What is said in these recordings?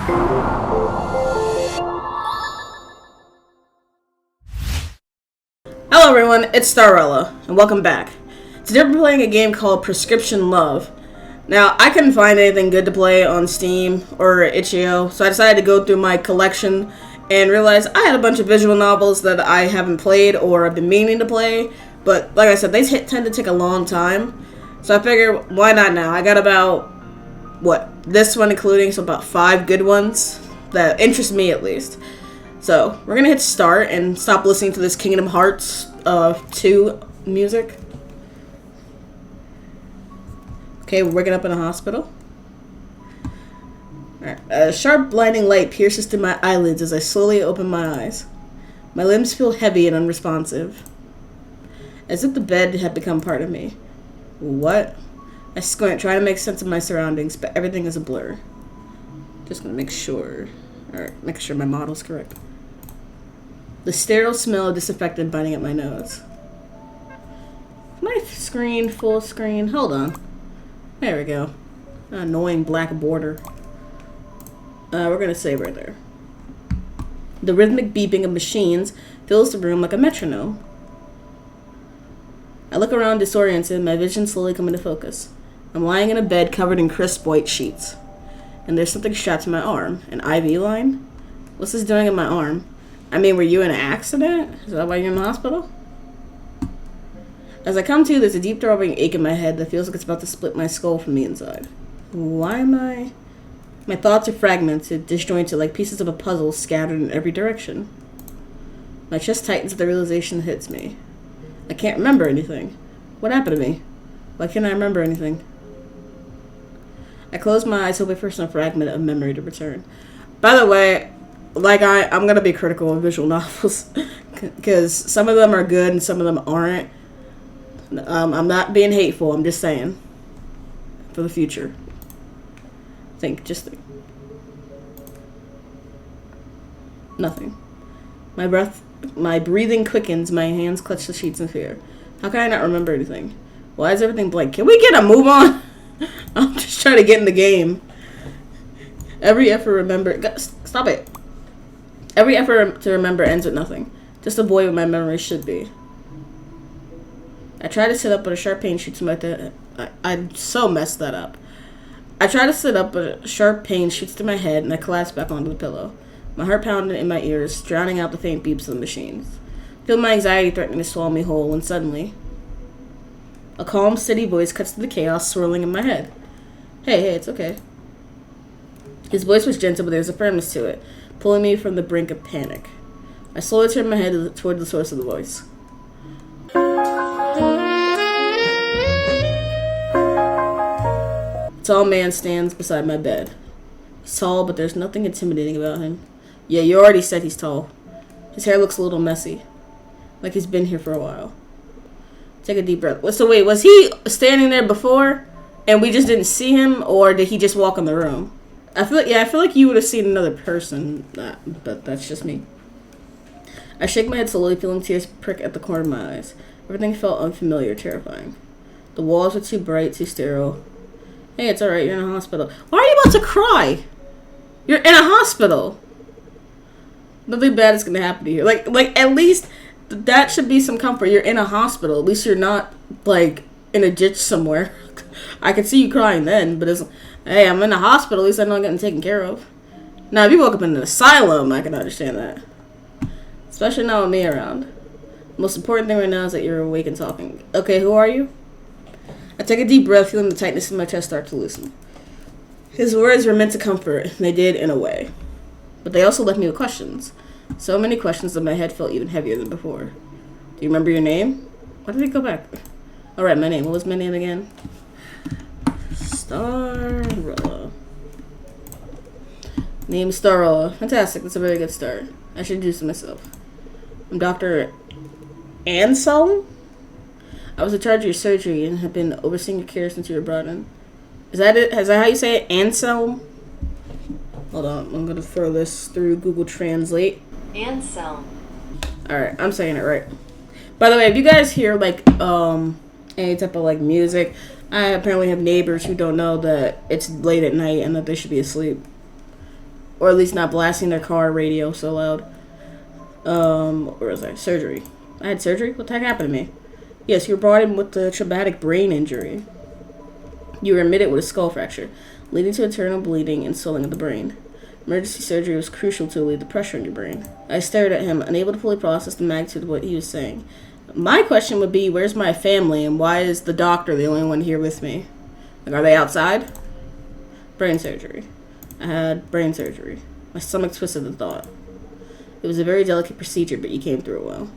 Hello everyone, it's Starella, and welcome back. Today we're playing a game called Prescription Love. Now, I couldn't find anything good to play on Steam or itch.io, so I decided to go through my collection and realize I had a bunch of visual novels that I haven't played or have been meaning to play, but like I said, they tend to take a long time, so I figured, why not now? I got about, this one including, so about 5 good ones that interest me at least. So, we're gonna hit start and stop listening to this Kingdom Hearts 2 music. Okay, we're waking up in a hospital. Alright. A sharp, blinding light pierces through my eyelids as I slowly open my eyes. My limbs feel heavy and unresponsive, as if the bed had become part of me. What? I squint, trying to make sense of my surroundings, but everything is a blur. Just gonna make sure. Alright, make sure my model's correct. The sterile smell of disinfectant biting at my nose. My screen, full screen. Hold on. There we go. Annoying black border. We're gonna save right there. The rhythmic beeping of machines fills the room like a metronome. I look around disoriented, my vision slowly coming to focus. I'm lying in a bed covered in crisp white sheets. And there's something strapped to my arm. An IV line? What's this doing in my arm? I mean, were you in an accident? Is that why you're in the hospital? As I come to, there's a deep throbbing ache in my head that feels like it's about to split my skull from the inside. Why am I... My thoughts are fragmented, disjointed, like pieces of a puzzle scattered in every direction. My chest tightens at the realization that hits me. I can't remember anything. What happened to me? Why can't I remember anything? I close my eyes, hoping for some fragment of memory to return. By the way, I'm going to be critical of visual novels, because some of them are good and some of them aren't. I'm not being hateful, I'm just saying. For the future. Just think. Nothing. My breathing quickens, my hands clutch the sheets in fear. How can I not remember anything? Why is everything blank? Can we get a move on? I'm just trying to get in the game. Every effort to remember... Stop it. Every effort to remember ends with nothing. Just a void where my memory should be. I try to sit up, but a sharp pain shoots my head. I so messed that up. I try to sit up, but a sharp pain shoots to my head, and I collapse back onto the pillow. My heart pounding in my ears, drowning out the faint beeps of the machines. I feel my anxiety threatening to swallow me whole, when suddenly... A calm, steady voice cuts through the chaos swirling in my head. Hey, it's okay. His voice was gentle, but there was a firmness to it, pulling me from the brink of panic. I slowly turned my head toward the source of the voice. A tall man stands beside my bed. He's tall, but there's nothing intimidating about him. Yeah, you already said he's tall. His hair looks a little messy, like he's been here for a while. Take a deep breath. So wait, was he standing there before, and we just didn't see him, or did he just walk in the room? I feel like you would have seen another person, but that's just me. I shake my head slowly, feeling tears prick at the corner of my eyes. Everything felt unfamiliar, terrifying. The walls were too bright, too sterile. Hey, it's alright, you're in a hospital. Why are you about to cry? You're in a hospital. Nothing bad is gonna happen to you. Like at least that should be some comfort. You're in a hospital. At least you're not, in a ditch somewhere. I could see you crying then, but it's, hey, I'm in a hospital. At least I know I'm getting taken care of. Now, if you woke up in an asylum, I can understand that. Especially not with me around. The most important thing right now is that you're awake and talking. Okay, who are you? I take a deep breath, feeling the tightness in my chest start to loosen. His words were meant to comfort, and they did in a way. But they also left me with questions. So many questions that my head felt even heavier than before. Do you remember your name? Why did it go back? Alright, my name. What was my name again? Starella. Name Starella. Fantastic. That's a very good start. I should introduce myself. I'm Dr. Anselm. I was in charge of your surgery and have been overseeing your care since you were brought in. Is that it? Is that how you say it? Anselm? Hold on. I'm going to throw this through Google Translate. Anselm. Alright, I'm saying it right. By the way, if you guys hear, any type of, music, I apparently have neighbors who don't know that it's late at night and that they should be asleep. Or at least not blasting their car radio so loud. Or was I? Surgery. I had surgery? What the heck happened to me? Yes, you were brought in with a traumatic brain injury. You were admitted with a skull fracture, leading to internal bleeding and swelling of the brain. Emergency surgery was crucial to relieve the pressure in your brain. I stared at him, unable to fully process the magnitude of what he was saying. My question would be, where's my family, and why is the doctor the only one here with me? Like, are they outside? Brain surgery. I had brain surgery. My stomach twisted at the thought. It was a very delicate procedure, but you came through it well.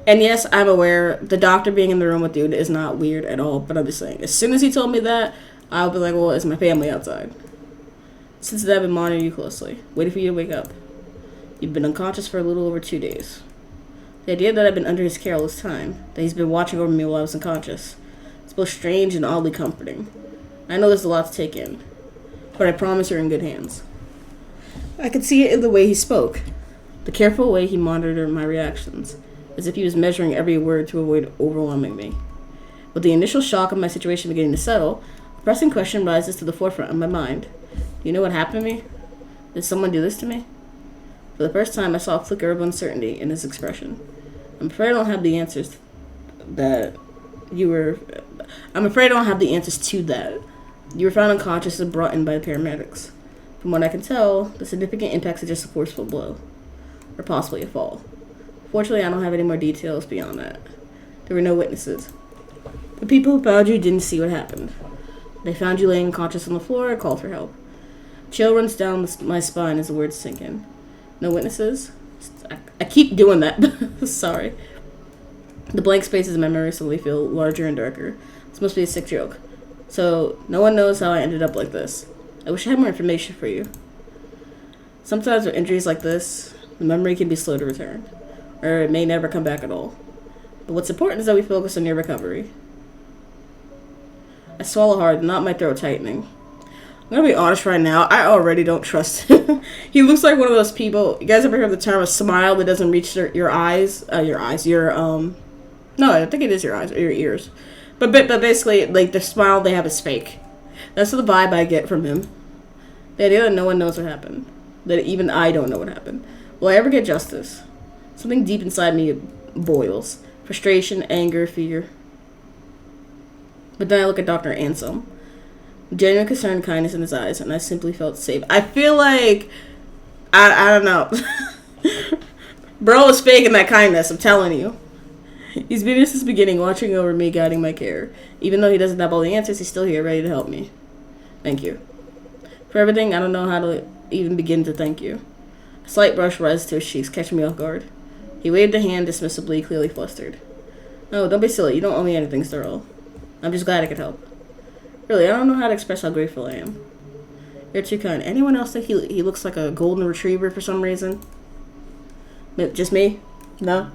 And yes, I'm aware the doctor being in the room with you is not weird at all, but I'm just saying, as soon as he told me that, I'll be like, well, is my family outside? Since then, I've been monitoring you closely, waiting for you to wake up. You've been unconscious for a little over 2 days. The idea that I've been under his care all this time, that he's been watching over me while I was unconscious, it's both strange and oddly comforting. I know there's a lot to take in, but I promise you're in good hands. I could see it in the way he spoke, the careful way he monitored my reactions, as if he was measuring every word to avoid overwhelming me. With the initial shock of my situation beginning to settle, a pressing question rises to the forefront of my mind. Do you know what happened to me? Did someone do this to me? For the first time, I saw a flicker of uncertainty in his expression. I'm afraid I don't have the answers to that. You were found unconscious and brought in by the paramedics. From what I can tell, the significant impact is just a forceful blow, or possibly a fall. Fortunately, I don't have any more details beyond that. There were no witnesses. The people who found you didn't see what happened. They found you laying unconscious on the floor and called for help. Chill runs down my spine as the words sink in. No witnesses? I keep doing that. Sorry. The blank spaces in my memory suddenly feel larger and darker. This must be a sick joke. So, no one knows how I ended up like this. I wish I had more information for you. Sometimes with injuries like this, the memory can be slow to return, or it may never come back at all. But what's important is that we focus on your recovery. I swallow hard, not my throat tightening. I'm gonna be honest right now, I already don't trust him. He looks like one of those people, you guys ever heard the term a smile that doesn't reach your eyes? No, I think it is your eyes, or your ears. But basically, like, the smile they have is fake. That's the vibe I get from him. The idea that no one knows what happened. That even I don't know what happened. Will I ever get justice? Something deep inside me boils. Frustration, anger, fear. But then I look at Dr. Anselm. Genuine concern and kindness in his eyes, and I simply felt safe. I feel like... I don't know. Bro is faking that kindness, I'm telling you. He's been here since the beginning, watching over me, guiding my care. Even though he doesn't have all the answers, he's still here, ready to help me. Thank you. For everything, I don't know how to even begin to thank you. A slight brush rises to his cheeks, catching me off guard. He waved a hand dismissively, clearly flustered. No, don't be silly. You don't owe me anything, Sterl. I'm just glad I could help. Really, I don't know how to express how grateful I am. You're too kind. Anyone else think he looks like a golden retriever for some reason? Just me? No?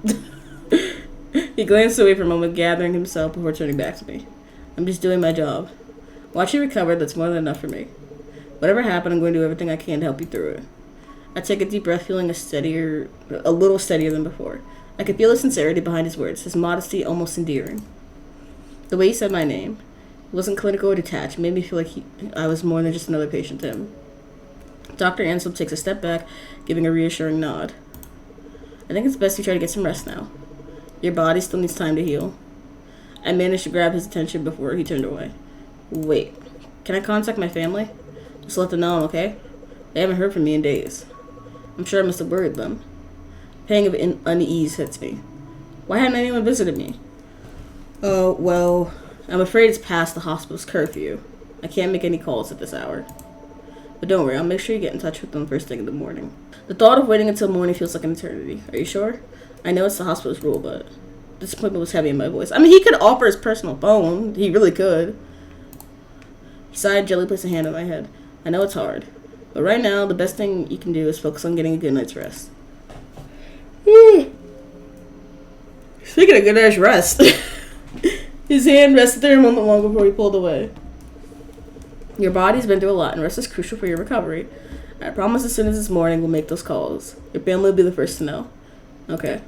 He glanced away for a moment, gathering himself before turning back to me. I'm just doing my job. Watch you recover, that's more than enough for me. Whatever happened, I'm going to do everything I can to help you through it. I take a deep breath, feeling a little steadier than before. I could feel the sincerity behind his words, his modesty almost endearing. The way he said my name, it wasn't clinical or detached, made me feel like I was more than just another patient to him. Dr. Anselm takes a step back, giving a reassuring nod. I think it's best you try to get some rest now. Your body still needs time to heal. I managed to grab his attention before he turned away. Wait, can I contact my family? Just let them know I'm okay? They haven't heard from me in days. I'm sure I must have worried them. A pang of unease hits me. Why hadn't anyone visited me? Oh, well, I'm afraid it's past the hospital's curfew. I can't make any calls at this hour. But don't worry, I'll make sure you get in touch with them first thing in the morning. The thought of waiting until morning feels like an eternity. Are you sure? I know it's the hospital's rule, but disappointment was heavy in my voice. I mean, he could offer his personal phone. He really could. He sighed, gently placed a hand on my head. I know it's hard, but right now, the best thing you can do is focus on getting a good night's rest. Speaking of good night's rest, his hand rested there a moment long before he pulled away. Your body's been through a lot, and rest is crucial for your recovery. I promise as soon as it's morning, we'll make those calls. Your family will be the first to know. Okay.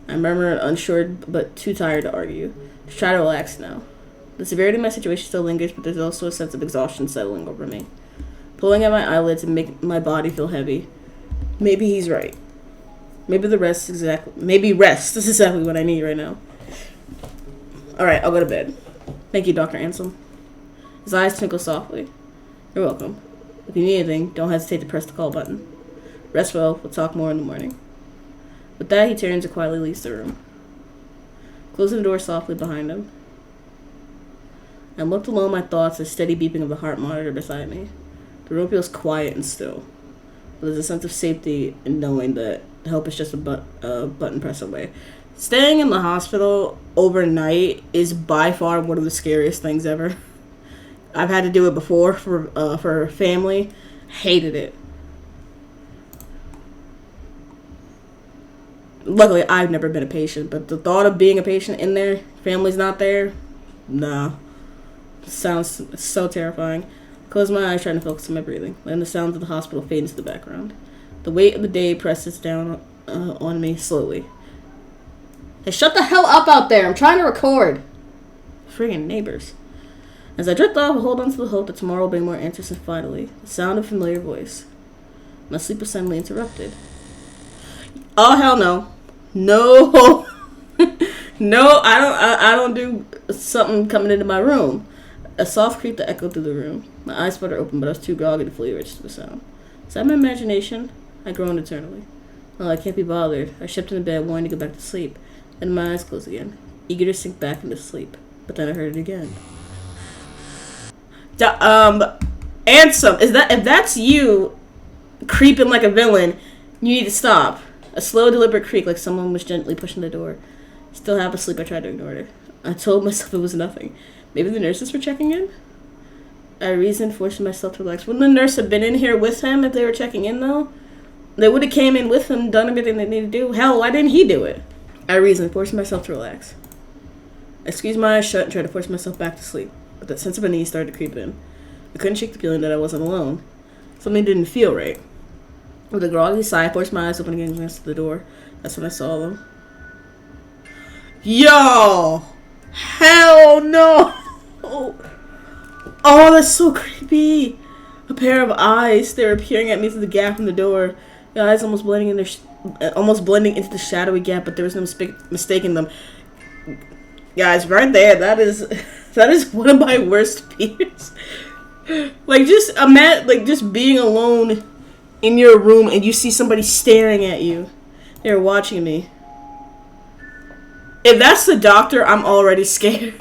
I murmured, unsure but too tired to argue. Just try to relax now. The severity of my situation still lingers, but there's also a sense of exhaustion settling over me. pulling at my eyelids and making my body feel heavy. Maybe he's right. Maybe rest is exactly what I need right now. Alright, I'll go to bed. Thank you, Dr. Ansem. His eyes twinkle softly. You're welcome. If you need anything, don't hesitate to press the call button. Rest well, we'll talk more in the morning. With that, he turns and quietly leaves the room, closing the door softly behind him. I'm left alone with my thoughts, a steady beeping of the heart monitor beside me. The room feels quiet and still, but there's a sense of safety in knowing that help is just a button press away. Staying in the hospital overnight is by far one of the scariest things ever. I've had to do it before for family. Hated it. Luckily, I've never been a patient, but the thought of being a patient in there, family's not there, nah. Sounds so terrifying. Close my eyes, trying to focus on my breathing, letting the sounds of the hospital fade into the background. The weight of the day presses down on me slowly. Hey, shut the hell up out there! I'm trying to record! Friggin' neighbors. As I drift off, I hold on to the hope that tomorrow will bring more answers, and finally, the sound of a familiar voice. My sleep was suddenly interrupted. Oh, hell no. No. No, I don't do something coming into my room. A soft creak that echoed through the room. My eyes sputtered open, but I was too groggy to fully register the sound. Is that my imagination? I groaned eternally. Well, I can't be bothered. I shifted in bed, wanting to go back to sleep. And my eyes closed again, eager to sink back into sleep. But then I heard it again. Ansem, if that's you creeping like a villain, you need to stop. A slow, deliberate creak like someone was gently pushing the door. Still half asleep, I tried to ignore it. I told myself it was nothing. Maybe the nurses were checking in? I reasoned, forcing myself to relax. Wouldn't the nurse have been in here with him if they were checking in, though? They would have came in with him, done everything they needed to do. Hell, why didn't he do it? I reasoned, forcing myself to relax. I squeezed my eyes shut and tried to force myself back to sleep, but that sense of unease started to creep in. I couldn't shake the feeling that I wasn't alone. Something didn't feel right. With a groggy sigh, I forced my eyes open again and glanced at the door. That's when I saw them. Yo! Hell no! Oh, that's so creepy. A pair of eyes. They were peering at me through the gap in the door. The eyes almost blending into the shadowy gap, but there was no mistaking them. Guys, right there, that is one of my worst fears. Just being alone in your room and you see somebody staring at you. They're watching me. If that's the doctor, I'm already scared.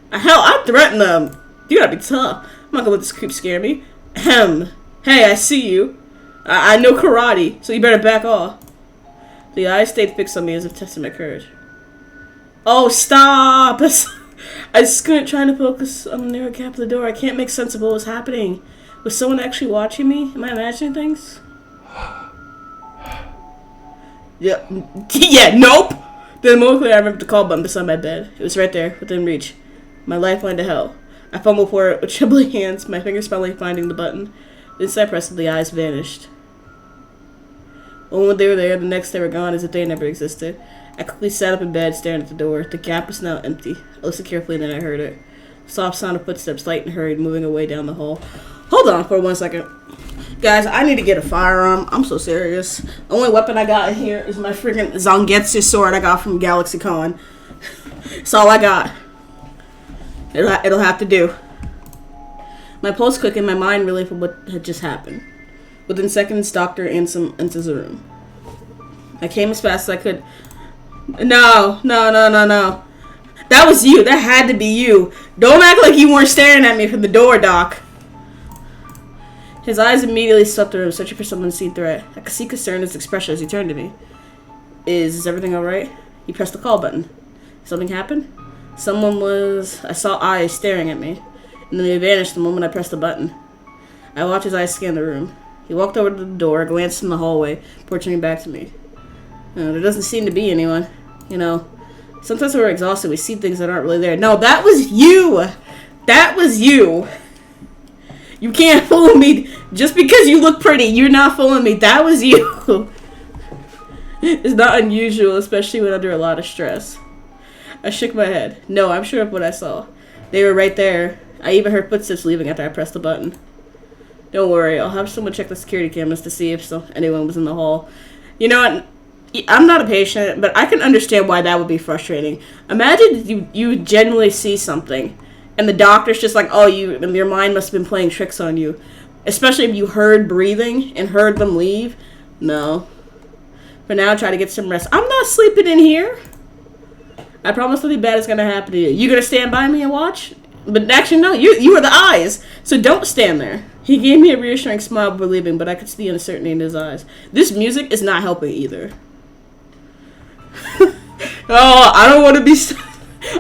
Hell, I threaten them. You gotta be tough. I'm not gonna let this creep scare me. Ahem. Hey, I see you. I know karate, so you better back off. The eyes stayed fixed on me as if testing my courage. Oh, stop! I squint, trying to focus on the narrow gap of the door. I can't make sense of what was happening. Was someone actually watching me? Am I imagining things? Yeah, nope! Then momentarily I remembered the call button beside my bed. It was right there, within reach. My lifeline to hell. I fumbled for it with trembling hands, my fingers finally finding the button. The instant I pressed it, the eyes vanished. When they were there, the next they were gone as if they never existed. I quickly sat up in bed, staring at the door. The gap was now empty. I listened carefully, and then I heard it. Soft sound of footsteps, light and hurried, moving away down the hall. Hold on for 1 second. Guys, I need to get a firearm. I'm so serious. The only weapon I got in here is my freaking Zangetsu sword I got from GalaxyCon. That's all I got. It'll have to do. My pulse quickened, my mind reeling from what had just happened. Within seconds, Dr. Ansem enters the room. I came as fast as I could. No. That was you. That had to be you. Don't act like you weren't staring at me from the door, Doc. His eyes immediately swept the room, searching for some unseen threat. I could see concern in his expression as he turned to me. Is everything alright? He pressed the call button. Something happened? I saw eyes staring at me, and then they vanished the moment I pressed the button. I watched his eyes scan the room. He walked over to the door, glanced in the hallway, before turning back to me. There doesn't seem to be anyone. Sometimes when we're exhausted, we see things that aren't really there. No, that was you! That was you! You can't fool me. Just because you look pretty, you're not fooling me. That was you. It's not unusual, especially when under a lot of stress. I shook my head. No, I'm sure of what I saw. They were right there. I even heard footsteps leaving after I pressed the button. Don't worry, I'll have someone check the security cameras to see if anyone was in the hall. You know what? I'm not a patient, but I can understand why that would be frustrating. Imagine you genuinely see something, and the doctor's just like, oh, your mind must have been playing tricks on you. Especially if you heard breathing and heard them leave. No. For now, try to get some rest. I'm not sleeping in here. I promise nothing bad is going to happen to you. You going to stand by me and watch? But actually, no, you are the eyes, so don't stand there. He gave me a reassuring smile before leaving, but I could see the uncertainty in his eyes. This music is not helping either. Oh, I don't want to be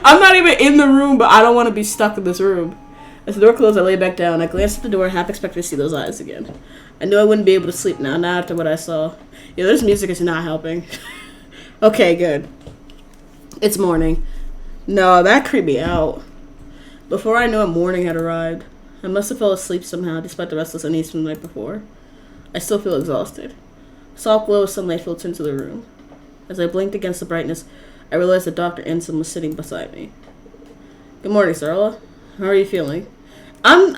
I'm not even in the room, but I don't want to be stuck in this room. As the door closed, I lay back down. I glanced at the door, half expecting to see those eyes again. I knew I wouldn't be able to sleep now, not after what I saw. Yeah, this music is not helping. Okay, good. It's morning. No, that creeped me out. Before I knew it, morning had arrived. I must have fell asleep somehow, despite the restless unease from the night before. I still feel exhausted. A soft glow of sunlight filtered into the room. As I blinked against the brightness, I realized that Dr. Anson was sitting beside me. Good morning, Sarla. How are you feeling? I'm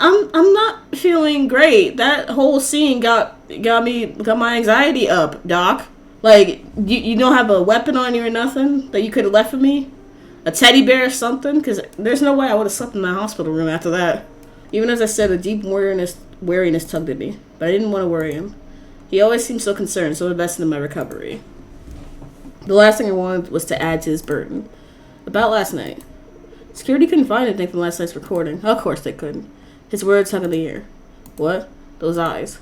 not feeling great. That whole scene got my anxiety up, Doc. Like, you don't have a weapon on you or nothing that you could have left for me? A teddy bear or something? Because there's no way I would have slept in the hospital room after that. Even as I said, a deep weariness tugged at me, but I didn't want to worry him. He always seemed so concerned, so invested in my recovery. The last thing I wanted was to add to his burden. About last night. Security couldn't find anything from last night's recording. Of course they couldn't. His words hung in the air. What? Those eyes.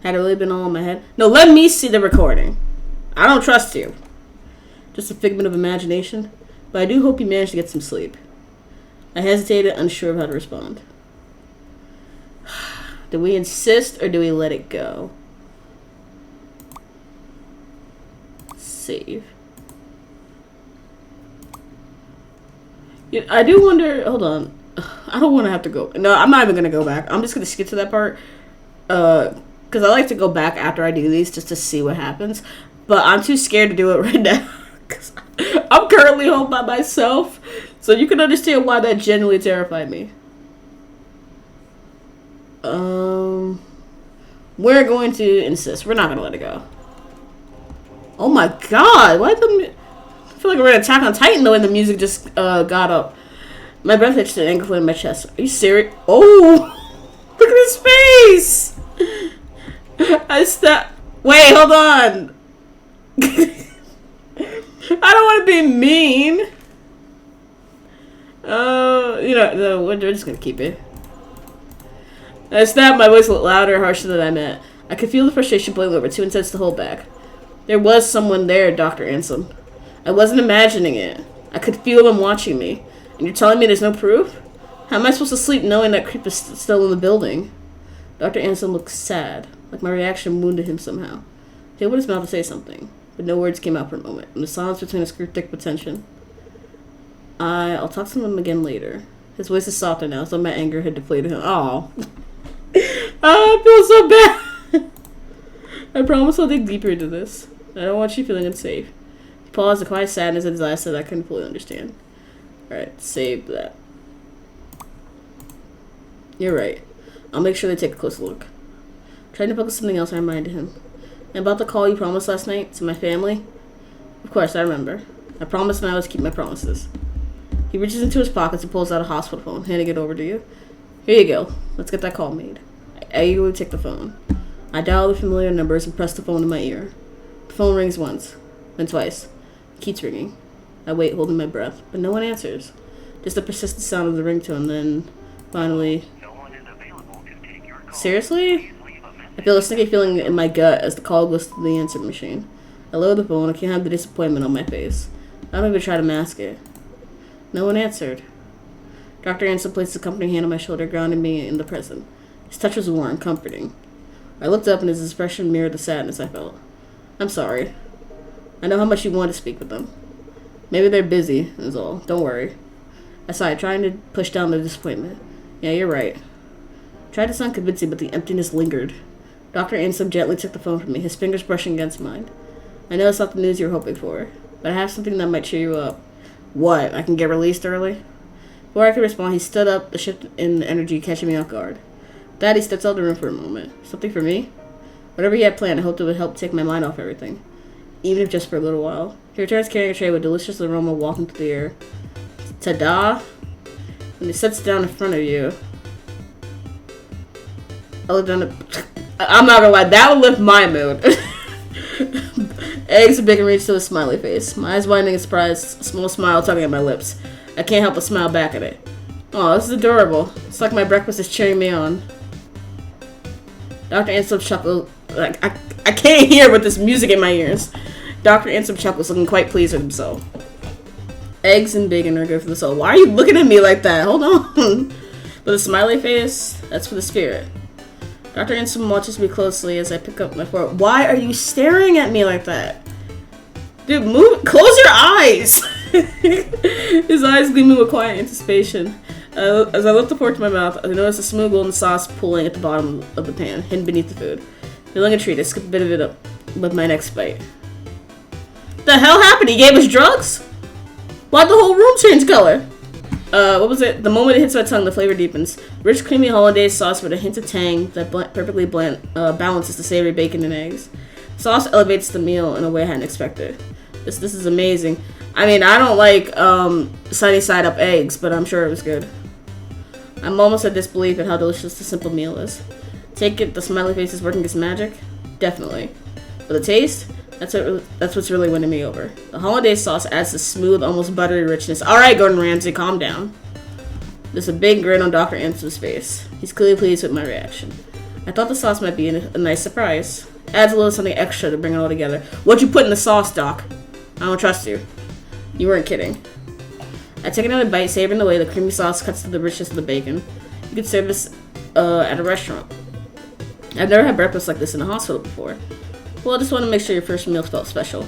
Had it really been all in my head? No, let me see the recording. I don't trust you. Just a figment of imagination? But I do hope you managed to get some sleep. I hesitated, unsure of how to respond. Do we insist or do we let it go? Save. Yeah, I do wonder. Hold on. I don't want to have to go. No, I'm not even going to go back. I'm just going to skip to that part. Because I like to go back after I do these just to see what happens. But I'm too scared to do it right now. Because I'm currently home by myself. So you can understand why that genuinely terrified me. We're going to insist. We're not going to let it go. Oh my god. Why the... I feel like we're in Attack on Titan though, and the music just got up. My breath hitched an ankle in my chest. Are you serious? Oh! Look at his face! Wait, hold on! I don't want to be mean. We're just gonna keep it. I snapped, my voice a little louder, harsher than I meant. I could feel the frustration boiling over, too intense to hold back. There was someone there, Dr. Anson. I wasn't imagining it. I could feel them watching me. And you're telling me there's no proof? How am I supposed to sleep knowing that creep is still in the building? Dr. Anson looked sad, like my reaction wounded him somehow. He opened his mouth to say something, but no words came out for a moment, and the silence between us grew thick with tension. I'll talk to him again later. His voice is softer now, so my anger had depleted him. Oh, I feel so bad. I promise I'll dig deeper into this. I don't want you feeling unsafe. He paused, a quiet sadness in his eyes that I couldn't fully understand. Alright, save that. You're right. I'll make sure they take a close look. Trying to focus something else, I reminded him. And about the call you promised last night to my family? Of course, I remember. I promised and I always keep my promises. He reaches into his pockets and pulls out a hospital phone, handing it over to you. Here you go. Let's get that call made. I eagerly take the phone. I dial the familiar numbers and press the phone to my ear. The phone rings once, then twice. It keeps ringing. I wait, holding my breath, but no one answers. Just the persistent sound of the ringtone, then finally... No one is available to take your call. Seriously? I feel a sneaky feeling in my gut as the call goes to the answering machine. I lower the phone. I can't have the disappointment on my face. I don't even try to mask it. No one answered. Dr. Anson placed a comforting hand on my shoulder, grounding me in the present. His touch was warm, comforting. I looked up and his expression mirrored the sadness I felt. I'm sorry. I know how much you want to speak with them. Maybe they're busy, is all. Don't worry. I sighed, trying to push down the disappointment. Yeah, you're right. Tried to sound convincing, but the emptiness lingered. Dr. Anson gently took the phone from me, his fingers brushing against mine. I know it's not the news you're hoping for, but I have something that might cheer you up. What? I can get released early? Before I could respond, he stood up, the shift in energy catching me off guard. Daddy steps out of the room for a moment. Something for me? Whatever he had planned, I hoped it would help take my mind off everything. Even if just for a little while. He returns carrying a tray with delicious aroma walking through the air. Ta-da! When he sits down in front of you, I look down at... I'm not gonna lie, that would lift my mood. Eggs and bacon reach to a smiley face. My eyes widening in surprise, a small smile tugging at my lips. I can't help but smile back at it. Oh, this is adorable. It's like my breakfast is cheering me on. Dr. Ansel chuckles. Like, I can't hear with this music in my ears. Dr. Ansel chuckles, looking quite pleased with himself. Eggs and bacon are good for the soul. Why are you looking at me like that? Hold on. With a smiley face, that's for the spirit. Dr. Ansel watches me closely as I pick up my fork. Why are you staring at me like that? Dude, move. Close your eyes. His eyes gleaming with quiet anticipation. As I lift the fork to my mouth, I notice a smooth golden sauce pooling at the bottom of the pan, hidden beneath the food. Feeling a treat, I skip a bit of it up with my next bite. The hell happened? He gave us drugs? Why'd the whole room change color? What was it? The moment it hits my tongue, the flavor deepens. Rich, creamy hollandaise sauce with a hint of tang that perfectly balances the savory bacon and eggs. Sauce elevates the meal in a way I hadn't expected. This is amazing. I mean, I don't like sunny side up eggs, but I'm sure it was good. I'm almost at disbelief at how delicious the simple meal is. Take it, the smiley face is working its magic? Definitely. But the taste? That's what's really winning me over. The hollandaise sauce adds the smooth, almost buttery richness. Alright, Gordon Ramsay, calm down. There's a big grin on Dr. Ansel's face. He's clearly pleased with my reaction. I thought the sauce might be a nice surprise. Adds a little something extra to bring it all together. What'd you put in the sauce, Doc? I don't trust you. You weren't kidding. I take another bite, savoring the way the creamy sauce cuts through the richness of the bacon. You could serve this at a restaurant. I've never had breakfast like this in a hospital before. Well, I just want to make sure your first meal felt special.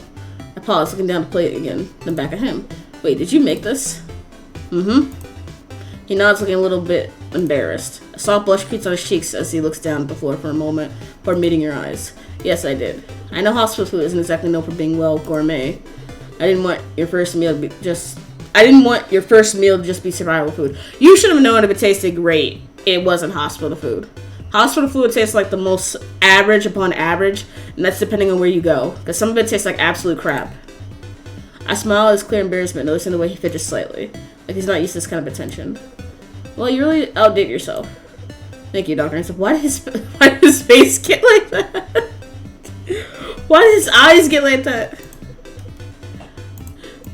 I paused, looking down the plate again, then back at him. Wait, did you make this? Mm-hmm. He nods, looking a little bit embarrassed. A soft blush creeps on his cheeks as he looks down at the floor for a moment before meeting your eyes. Yes, I did. I know hospital food isn't exactly known for being well gourmet. I didn't want your first meal to just be survival food. You should have known if it tasted great. It wasn't hospital food. Hospital food tastes like the most average upon average, and that's depending on where you go, because some of it tastes like absolute crap. I smile at his clear embarrassment, noticing the way he fidgets slightly, like he's not used to this kind of attention. Well, you really outdid yourself. Thank you, Doctor. I said, why did his face get like that? Why did his eyes get like that?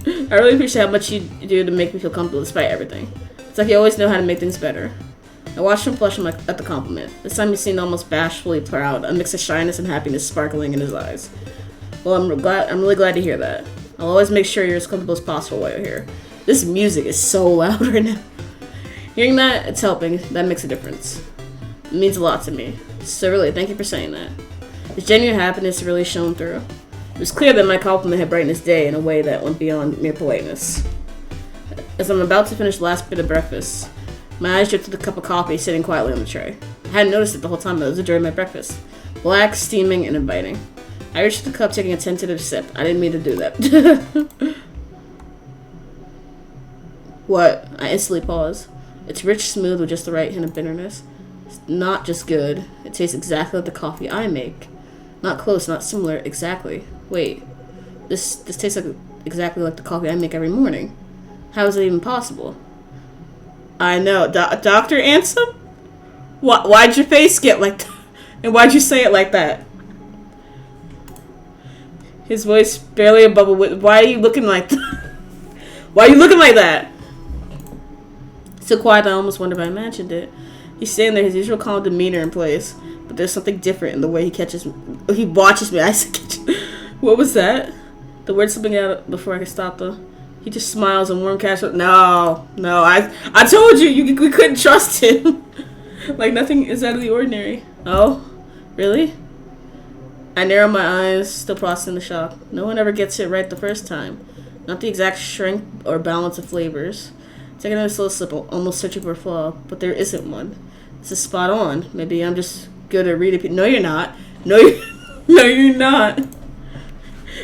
I really appreciate how much you do to make me feel comfortable despite everything. It's like you always know how to make things better. I watched him flush him at the compliment. This time he seemed almost bashfully proud, a mix of shyness and happiness sparkling in his eyes. Well, I'm really glad to hear that. I'll always make sure you're as comfortable as possible while you're here. This music is so loud right now. Hearing that, it's helping. That makes a difference. It means a lot to me. So really, thank you for saying that. His genuine happiness really shone through. It was clear that my compliment had brightened his day in a way that went beyond mere politeness. As I'm about to finish the last bit of breakfast, my eyes drifted to the cup of coffee sitting quietly on the tray. I hadn't noticed it the whole time I was enjoying my breakfast. Black, steaming, and inviting. I reached for the cup, taking a tentative sip. I didn't mean to do that. What? I instantly paused. It's rich, smooth, with just the right hint of bitterness. It's not just good. It tastes exactly like the coffee I make. Not close, not similar, exactly. Wait. This tastes exactly like the coffee I make every morning. How is it even possible? I know. Dr. Ansem? Why'd your face get like that? And why'd you say it like that? His voice barely a bubble with. Why are you looking like that? Why are you looking like that? So quiet I almost wonder if I imagined it. He's standing there, his usual calm demeanor in place, but there's something different in the way he watches me. I said, what was that? The word slipping out before I could stop though. He just smiles and warm casual. No, I told you, we couldn't trust him. Like nothing is out of the ordinary. Oh, really? I narrow my eyes, still processing the shock. No one ever gets it right the first time. Not the exact strength or balance of flavors. Taking another slow sip, almost searching for a flaw, but there isn't one. This is spot on. Maybe I'm just good at reading people. No, you're not. No, you're not.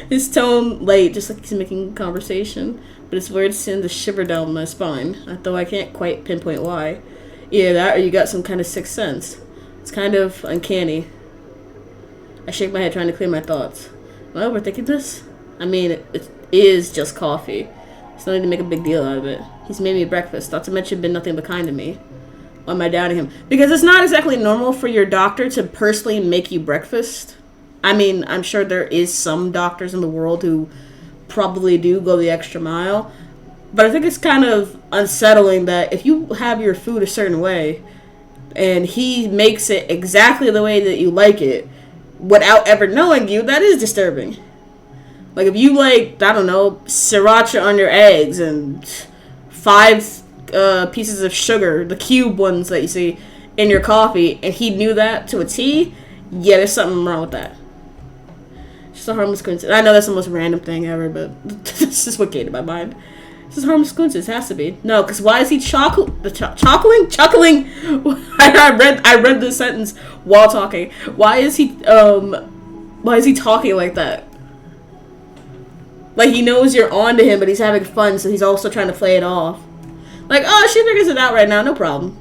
His tone light, just like he's making conversation, but his words send a shiver down my spine, though I can't quite pinpoint why. Either that or you got some kind of sixth sense. It's kind of uncanny. I shake my head trying to clear my thoughts. Am I overthinking this? I mean, it is just coffee. There's no need to make a big deal out of it. He's made me breakfast, not to mention been nothing but kind to me. Why am I doubting him? Because it's not exactly normal for your doctor to personally make you breakfast. I mean, I'm sure there is some doctors in the world who probably do go the extra mile. But I think it's kind of unsettling that if you have your food a certain way and he makes it exactly the way that you like it without ever knowing you, that is disturbing. Like if you like, I don't know, sriracha on your eggs and 5 pieces of sugar, the cube ones that you see in your coffee, and he knew that to a T, yeah, there's something wrong with that. Just a harmless coincidence. I know that's the most random thing ever, but this is what came to my mind. This is a harmless coincidence. It has to be. No, because why is he chuckling? I read this sentence while talking. Why is he talking like that? Like he knows you're on to him, but he's having fun, so he's also trying to play it off. Like, oh, she figures it out right now, no problem.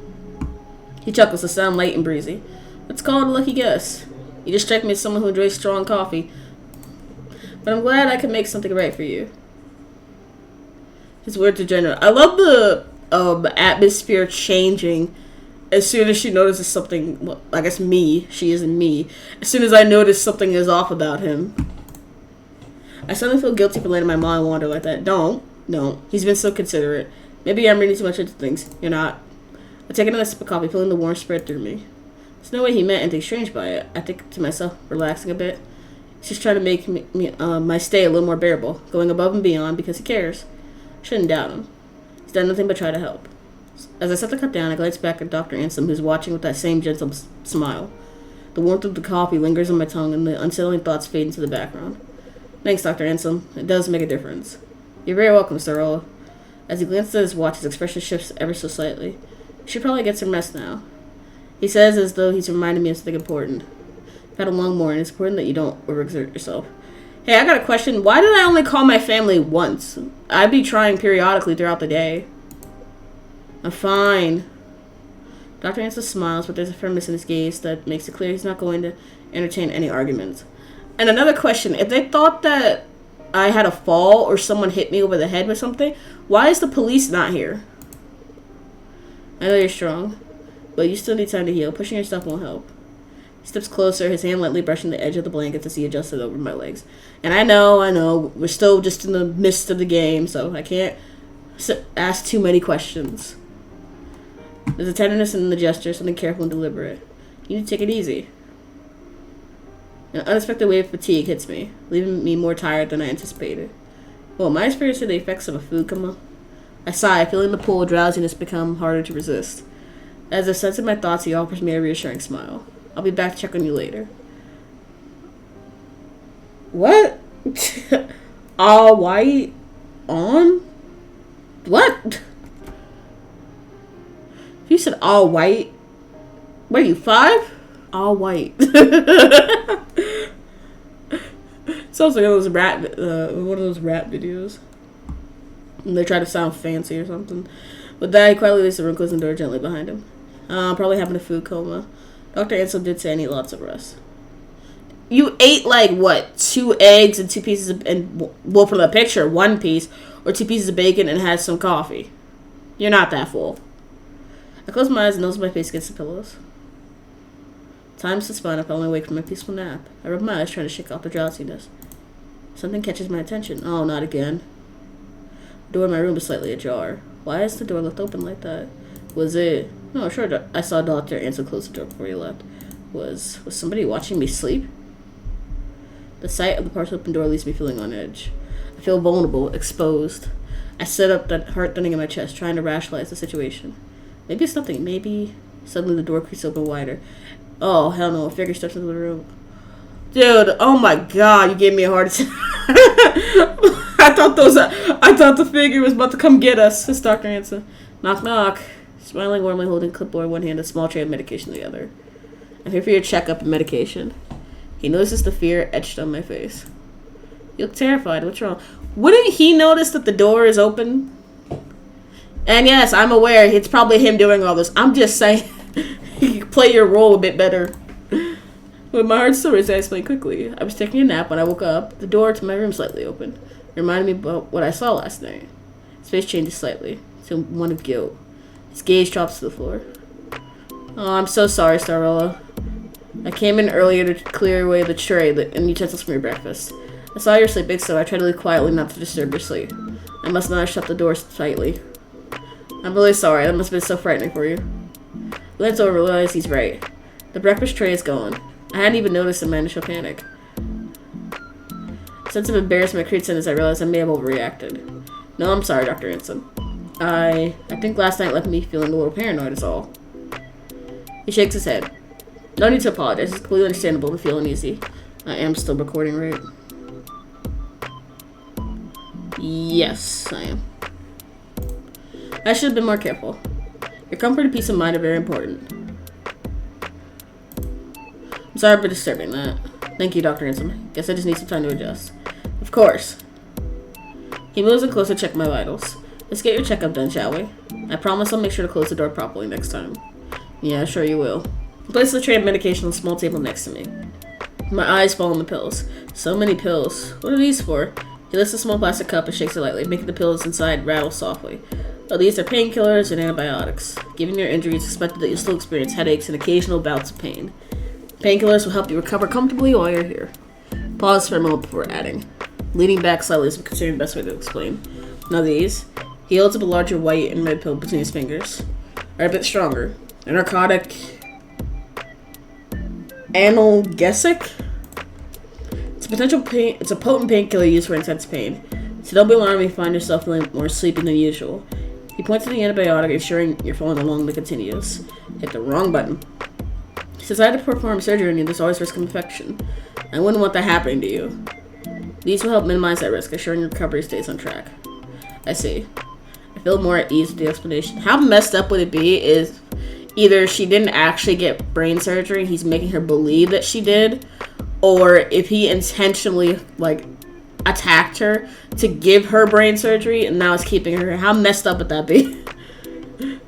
He chuckles to sound light and breezy. Let's call it a lucky guess. You just strike me as someone who enjoys strong coffee. But I'm glad I can make something right for you. His words are general. I love the atmosphere changing as soon as she notices something. Well, I guess me. She isn't me. As soon as I notice something is off about him. I suddenly feel guilty for letting my mind wander like that. Don't. No. He's been so considerate. Maybe I'm reading too much into things. You're not. I take another sip of coffee, feeling the warmth spread through me. There's no way he meant anything strange by it. I think to myself, relaxing a bit. He's just trying to make my stay a little more bearable, going above and beyond because he cares. Shouldn't doubt him. He's done nothing but try to help. As I set the cup down, I glance back at Dr. Ansem, who's watching with that same gentle smile. The warmth of the coffee lingers on my tongue, and the unsettling thoughts fade into the background. Thanks, Dr. Ansem. It does make a difference. You're very welcome, Sir Rolla. As he glances at his watch, his expression shifts ever so slightly. You should probably get some rest now. He says as though he's reminding me of something important. I've had a long morning. It's important that you don't overexert yourself. Hey, I got a question. Why did I only call my family once? I'd be trying periodically throughout the day. I'm fine. Dr. Ansel smiles, but there's a firmness in his gaze that makes it clear he's not going to entertain any arguments. And another question. If they thought that I had a fall or someone hit me over the head with something, why is the police not here? I know you're strong, but you still need time to heal. Pushing yourself won't help. He steps closer, his hand lightly brushing the edge of the blanket as he adjusted over my legs. And I know, we're still just in the midst of the game, so I can't ask too many questions. There's a tenderness in the gesture, something careful and deliberate. You need to take it easy. An unexpected wave of fatigue hits me, leaving me more tired than I anticipated. Well, my experience of the effects of a food come up. I sigh, feeling the pull of drowsiness become harder to resist. As I sense in my thoughts, he offers me a reassuring smile. I'll be back to check on you later. What? All white on? What? You said all white. What are you, 5? All white. Sounds like one of those rap videos. And they try to sound fancy or something. With that, he quietly leaves the room, closing the door gently behind him. Probably having a food coma. Dr. Ansel did say I need lots of rest. You ate, like, what? 2 eggs and 2 pieces of... well, from the picture, 1 piece. Or 2 pieces of bacon and had some coffee. You're not that full. I close my eyes and nose my face against the pillows. Time's to spine up, I only wake from my peaceful nap. I rub my eyes trying to shake off the drowsiness. Something catches my attention. Oh, not again. The door in my room is slightly ajar. Why is the door left open like that? Was it... No, sure, I saw Dr. Ansel close the door before he left. Was somebody watching me sleep? The sight of the partially open door leaves me feeling on edge. I feel vulnerable, exposed. I sit up, that heart thudding in my chest, trying to rationalize the situation. Maybe it's nothing. Maybe... Suddenly the door creaks open wider. Oh, hell no. A figure steps into the room. Dude, oh my god, you gave me a heart attack. I thought the figure was about to come get us. It's Dr. Ansel. Knock, knock. Smiling warmly, holding a clipboard in one hand, a small tray of medication in the other. I'm here for your checkup and medication. He notices the fear etched on my face. You look terrified. What's wrong? Wouldn't he notice that the door is open? And yes, I'm aware it's probably him doing all this. I'm just saying. play your role a bit better. When my heart still raced, I explained quickly. I was taking a nap when I woke up. The door to my room slightly opened. It reminded me about what I saw last night. His face changes slightly to one of guilt. His gaze drops to the floor. Oh, I'm so sorry, Starella. I came in earlier to clear away the tray and utensils from your breakfast. I saw you were sleeping, so I tried to leave quietly not to disturb your sleep. I must not have shut the door tightly. I'm really sorry. That must have been so frightening for you. Glance over, realized he's right. The breakfast tray is gone. I hadn't even noticed in my initial panic. A sense of embarrassment creeps in as I realized I may have overreacted. No, I'm sorry, Dr. Anson. I think last night left me feeling a little paranoid is all. He shakes his head. No need to apologize. It's completely understandable to feel uneasy. I am still recording, right? Yes, I am. I should have been more careful. Your comfort and peace of mind are very important. I'm sorry for disturbing that. Thank you, Dr. Anson. Guess I just need some time to adjust. Of course. He moves in closer to check my vitals. Let's get your checkup done, shall we? I promise I'll make sure to close the door properly next time. Yeah, sure you will. He places the tray of medication on the small table next to me. My eyes fall on the pills. So many pills. What are these for? He lifts a small plastic cup and shakes it lightly, making the pills inside rattle softly. Oh, these are painkillers and antibiotics. Given your injury, it's expected that you'll still experience headaches and occasional bouts of pain. Painkillers will help you recover comfortably while you're here. Pause for a moment before adding. Leaning back slightly is considered the best way to explain. Now these. He holds up a larger white and red pill between his fingers. Are a bit stronger. A narcotic analgesic? It's a potent painkiller used for intense pain. So don't be alarmed if you find yourself feeling more sleepy than usual. He points to the antibiotic, ensuring you're following along the continuous. Hit the wrong button. Since I had to perform surgery on you, there's always risk of infection. I wouldn't want that happening to you. These will help minimize that risk, assuring your recovery stays on track. I see. I feel more at ease with the explanation. How messed up would it be if either she didn't actually get brain surgery, he's making her believe that she did, or if he intentionally, attacked her to give her brain surgery and now is keeping her. How messed up would that be?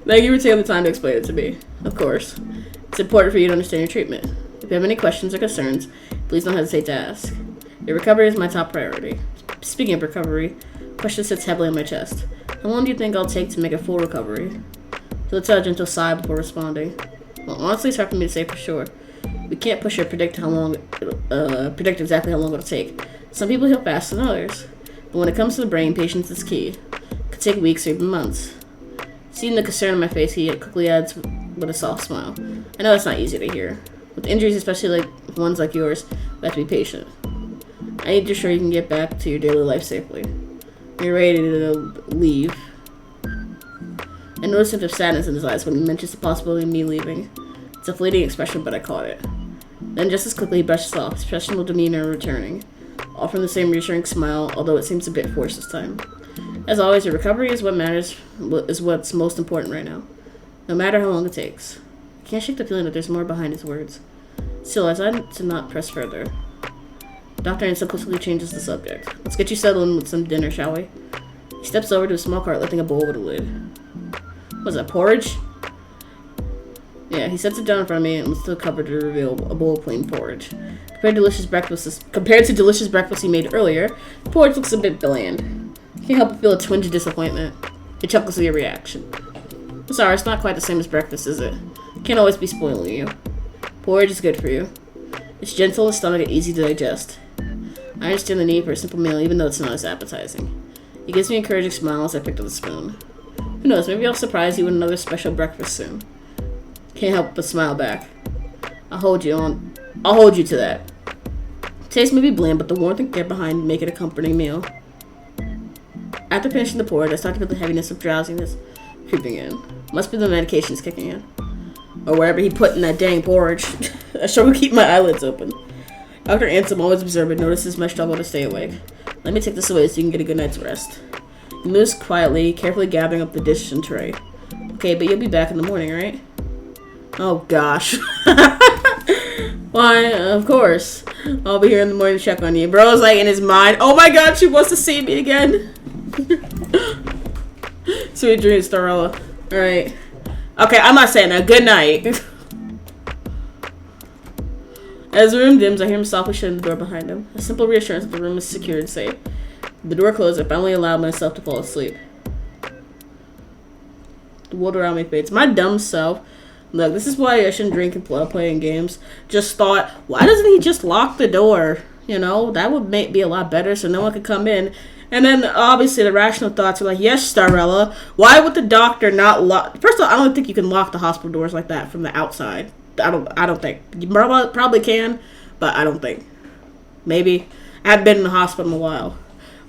Thank you for taking the time to explain it to me. Of course. It's important for you to understand your treatment. If you have any questions or concerns, please don't hesitate to ask. Your recovery is my top priority. Speaking of recovery, a question sits heavily on my chest. How long do you think I'll take to make a full recovery? He lets out a gentle sigh before responding. Well, honestly, it's hard for me to say for sure. We can't push or predict exactly how long it'll take. Some people heal faster than others. But when it comes to the brain, patience is key. It could take weeks or even months. Seeing the concern on my face, he quickly adds with a soft smile. I know it's not easy to hear. With injuries, especially ones like yours, we have to be patient. I need to ensure you can get back to your daily life safely. When you're ready to leave. I noticed a hint of sadness in his eyes when he mentions the possibility of me leaving. It's a fleeting expression, but I caught it. Then just as quickly he brushes off, his professional demeanor returning. Offering the same reassuring smile, although it seems a bit forced this time. As always, your recovery is what matters, is what's most important right now. No matter how long it takes. I can't shake the feeling that there's more behind his words. Still, I decided to not press further. Dr. Anson quickly changes the subject. Let's get you settled in with some dinner, shall we? He steps over to a small cart, lifting a bowl with a lid. Was that porridge? Yeah, he sets it down in front of me and lifts the cover to reveal a bowl of plain porridge. Compared to delicious breakfast he made earlier, the porridge looks a bit bland. You can't help but feel a twinge of disappointment. He chuckles at your reaction. I'm sorry, it's not quite the same as breakfast, is it? Can't always be spoiling you. Porridge is good for you. It's gentle on the stomach and easy to digest. I understand the need for a simple meal, even though it's not as appetizing. He gives me an encouraging smile as I pick up the spoon. Who knows, maybe I'll surprise you with another special breakfast soon. Can't help but smile back. I'll hold you to that. Taste may be bland, but the warmth and care behind make it a comforting meal. After finishing the porridge, I start to feel the heaviness of drowsiness creeping in. Must be the medication's kicking in. Or whatever he put in that dang porridge. I struggle to keep my eyelids open. Dr. Anson, always observant, notices my struggle to stay awake. Let me take this away so you can get a good night's rest. He moves quietly, carefully gathering up the dish and tray. Okay, but you'll be back in the morning, right? Oh, gosh. Why, of course. I'll be here in the morning to check on you. Bro's in his mind. Oh my god, she wants to see me again. Sweet dreams, Starella. Alright. Okay, I'm not saying that. Good night. As the room dims, I hear him softly shutting the door behind him. A simple reassurance that the room is secure and safe. The door closed, I finally allowed myself to fall asleep. The world around me fades. My dumb self. Look, this is why I shouldn't drink and playing games. Just thought, why doesn't he just lock the door? You know, that would be a lot better so no one could come in. And then, obviously, the rational thoughts are like, yes, Starella, why would the doctor not lock... First of all, I don't think you can lock the hospital doors like that from the outside. I don't think. You probably can, but I don't think. Maybe. I haven't been in the hospital in a while.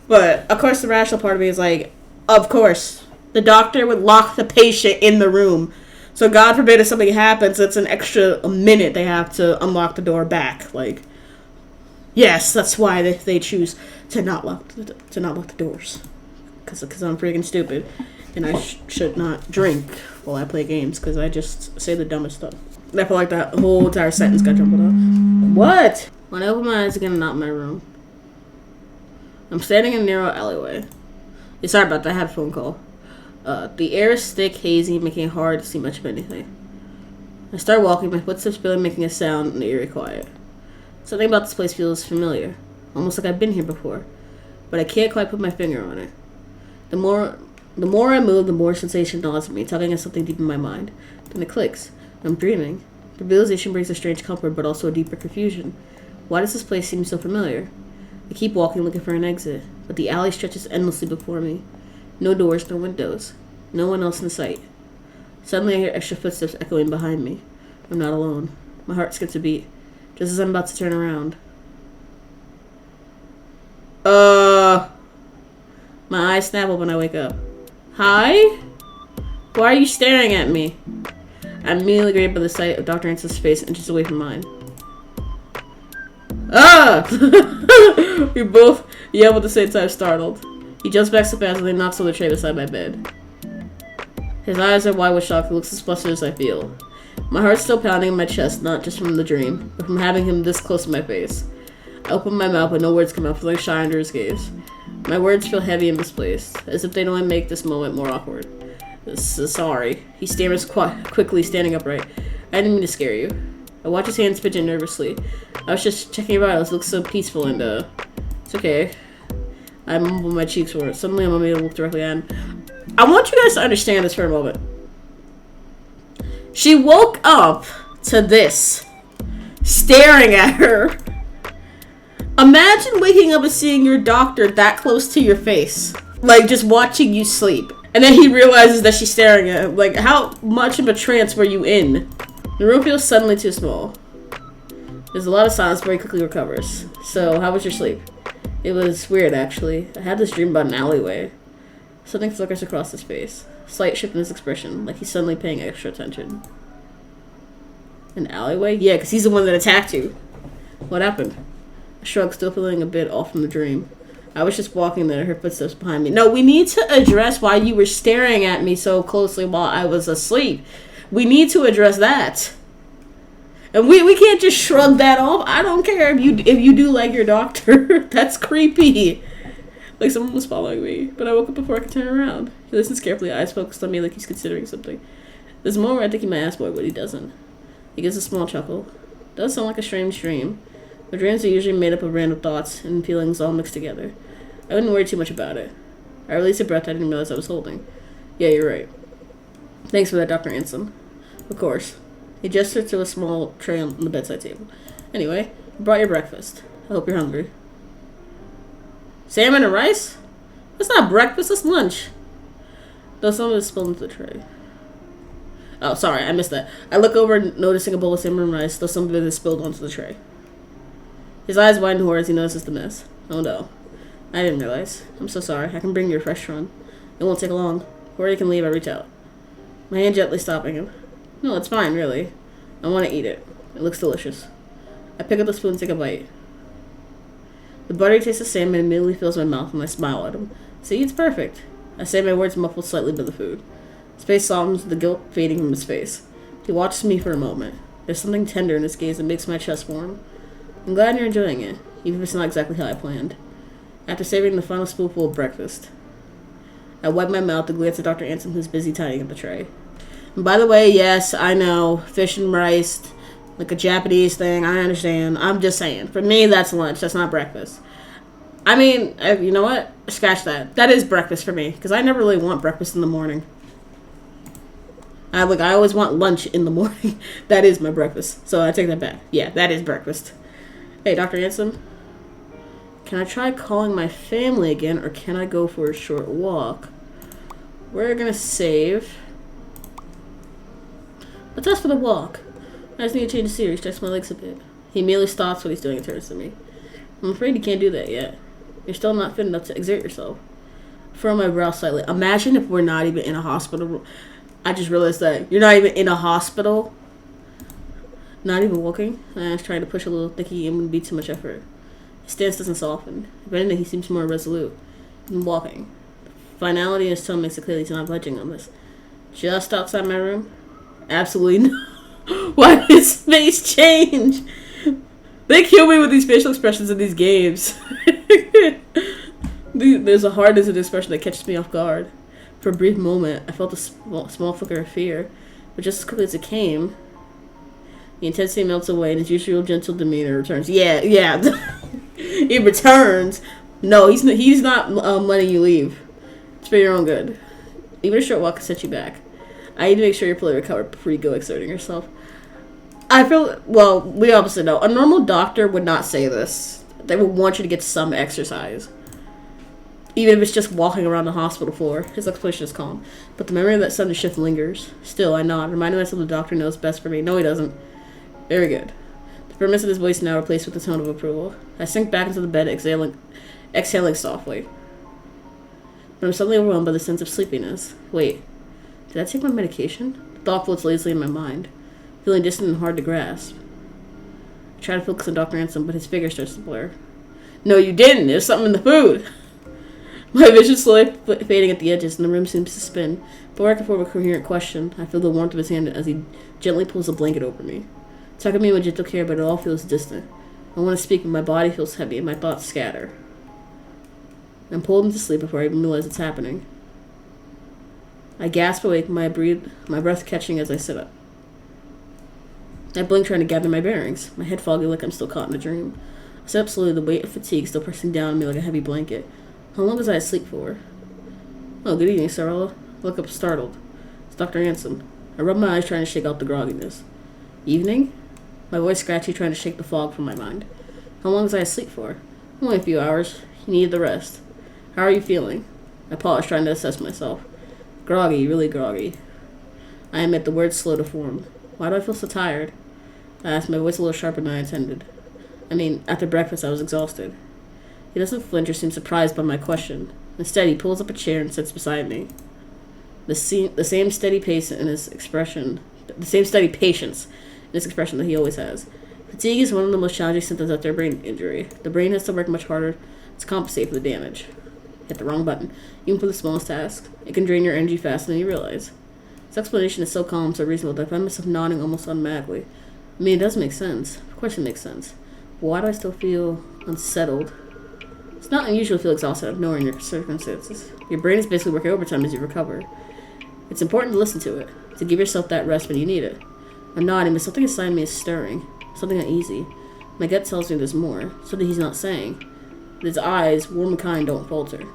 But, of course, the rational part of me is like, of course, the doctor would lock the patient in the room. So, God forbid if something happens, it's an extra minute they have to unlock the door back. Like, yes, that's why they choose to not lock the doors. Because I'm freaking stupid. And I should not drink while I play games. Because I just say the dumbest stuff. I feel like that whole entire sentence got jumbled up. What? When I open my eyes again, I'm not in my room. I'm standing in a narrow alleyway. Yeah, sorry about that. I had a phone call. The air is thick, hazy, making it hard to see much of anything. I start walking, my footsteps barely making a sound in the eerie quiet. Something about this place feels familiar, almost like I've been here before, but I can't quite put my finger on it. The more I move, the more sensation gnaws at me, tugging at something deep in my mind. Then it clicks. I'm dreaming. The realization brings a strange comfort, but also a deeper confusion. Why does this place seem so familiar? I keep walking, looking for an exit, but the alley stretches endlessly before me. No doors, no windows. No one else in sight. Suddenly I hear extra footsteps echoing behind me. I'm not alone. My heart skips a beat, just as I'm about to turn around. My eyes snap open when I wake up. Hi? Why are you staring at me? I'm immediately greeted by the sight of Dr. Anson's face inches away from mine. Ah! We both yell at the same time, startled. He jumps back so fast and then knocks on the tray beside my bed. His eyes are wide with shock. He looks as flustered as I feel. My heart's still pounding in my chest, not just from the dream, but from having him this close to my face. I open my mouth, but no words come out, feeling shy under his gaze. My words feel heavy and misplaced, as if they'd only make this moment more awkward. Sorry. He stammers quickly, standing upright. I didn't mean to scare you. I watch his hands fidget nervously. I was just checking your vitals. It looks so peaceful and, it's okay. I mumble my cheeks for it. Suddenly I'm unable to look directly at him. I want you guys to understand this for a moment. She woke up to this. Staring at her. Imagine waking up and seeing your doctor that close to your face. Like, just watching you sleep. And then he realizes that she's staring at him. Like, how much of a trance were you in? The room feels suddenly too small. There's a lot of silence, but he quickly recovers. So, how was your sleep? It was weird, actually. I had this dream about an alleyway. Something flickers across his face. Slight shift in his expression, like he's suddenly paying extra attention. An alleyway? Yeah, because he's the one that attacked you. What happened? I shrugged, still feeling a bit off from the dream. I was just walking there, her footsteps behind me. No, we need to address why you were staring at me so closely while I was asleep. We need to address that. And we can't just shrug that off. I don't care if you do like your doctor. That's creepy. Like someone was following me. But I woke up before I could turn around. He listens carefully, eyes focused on me like he's considering something. There's a moment where I think he might ask more, but he doesn't. He gives a small chuckle. It does sound like a strange dream. But dreams are usually made up of random thoughts and feelings all mixed together. I wouldn't worry too much about it. I released a breath I didn't realize I was holding. Yeah, you're right. Thanks for that, Dr. Anson. Of course. He gestured to a small tray on the bedside table. Anyway, I brought your breakfast. I hope you're hungry. Salmon and rice? That's not breakfast, that's lunch. Though some of it spilled into the tray. Oh, sorry, I missed that. I look over, noticing a bowl of salmon and rice, though some of it is spilled onto the tray. His eyes widen horror as he notices the mess. Oh no. I didn't realize. I'm so sorry. I can bring you a fresh one. It won't take long. Before you can leave, I reach out. My hand gently stopping him. No, it's fine, really. I want to eat it. It looks delicious. I pick up the spoon and take a bite. The buttery taste of salmon immediately fills my mouth and I smile at him. See, it's perfect. I say my words muffled slightly by the food. His face softens with the guilt fading from his face. He watches me for a moment. There's something tender in his gaze that makes my chest warm. I'm glad you're enjoying it, even if it's not exactly how I planned. After savoring the final spoonful of breakfast, I wipe my mouth to glance at Dr. Anson, who's busy tidying up the tray. And by the way, yes, I know, fish and rice Like a Japanese thing, I understand. I'm just saying. For me, that's lunch. That's not breakfast. I mean, you know what? Scratch that. That is breakfast for me. Because I never really want breakfast in the morning. I always want lunch in the morning. That is my breakfast. So I take that back. Yeah, that is breakfast. Hey, Dr. Hanson. Can I try calling my family again, or can I go for a short walk? We're going to save. Let's ask for the walk. I just need to change the series, stretch my legs a bit. He immediately stops what he's doing and turns to me. I'm afraid you can't do that yet. You're still not fit enough to exert yourself. Furrow my brow slightly. Imagine if we're not even in a hospital. I just realized that. You're not even in a hospital. Not even walking. I was trying to push a little, thinking it wouldn't be too much effort. His stance doesn't soften. If anything, he seems more resolute. I'm walking. Finality in his tone makes it clear he's not budging on this. Just outside my room? Absolutely no. Why did his face change? They kill me with these facial expressions in these games. There's a hardness in the expression that catches me off guard. For a brief moment, I felt a small flicker of fear, but just as quickly as it came, the intensity melts away and his usual gentle demeanor returns. Yeah. It returns. No, he's not letting you leave. It's for your own good. Even a short walk can set you back. I need to make sure you're fully recovered before you go exerting yourself. I feel, well, we obviously know. A normal doctor would not say this. They would want you to get some exercise. Even if it's just walking around the hospital floor. His explanation is calm. But the memory of that sudden shift lingers. Still, I nod, reminding myself the doctor knows best for me. No, he doesn't. Very good. The firmness of his voice now replaced with a tone of approval. I sink back into the bed, exhaling softly. But I'm suddenly overwhelmed by the sense of sleepiness. Wait. Did I take my medication? The thought floats lazily in my mind, feeling distant and hard to grasp. I try to focus on Dr. Ransom, but his figure starts to blur. No, you didn't. There's something in the food. My vision slowly fading at the edges, and the room seems to spin. Before I can form a coherent question, I feel the warmth of his hand as he gently pulls a blanket over me. Tugging me with gentle care, but it all feels distant. I want to speak, but my body feels heavy, and my thoughts scatter. I'm pulled into sleep before I even realize it's happening. I gasp awake, my breath catching as I sit up. I blink, trying to gather my bearings, my head foggy like I'm still caught in a dream. I sit up slowly, the weight of fatigue still pressing down on me like a heavy blanket. How long was I asleep for? Oh, good evening, Sarala. I look up startled. It's Dr. Ransom. I rub my eyes, trying to shake out the grogginess. Evening? My voice scratchy, trying to shake the fog from my mind. How long was I asleep for? Only a few hours. You needed the rest. How are you feeling? I pause, trying to assess myself. Groggy, really groggy. I admit the words slow to form. Why do I feel so tired? I asked, my voice a little sharper than I intended. After breakfast I was exhausted. He doesn't flinch or seem surprised by my question. Instead, he pulls up a chair and sits beside me. The same steady pace in his expression, the same steady patience in his expression that he always has. Fatigue is one of the most challenging symptoms after a brain injury. The brain has to work much harder to compensate for the damage. Hit the wrong button, even for the smallest task. It can drain your energy faster than you realize. His explanation is so calm, so reasonable that I find myself nodding almost automatically. It does make sense. Of course it makes sense. But why do I still feel unsettled? It's not unusual to feel exhausted out of nowhere in your circumstances. Your brain is basically working overtime as you recover. It's important to listen to it, to give yourself that rest when you need it. I'm nodding, but something inside me is stirring, something uneasy. My gut tells me there's more, something he's not saying. But his eyes, warm and kind, don't falter.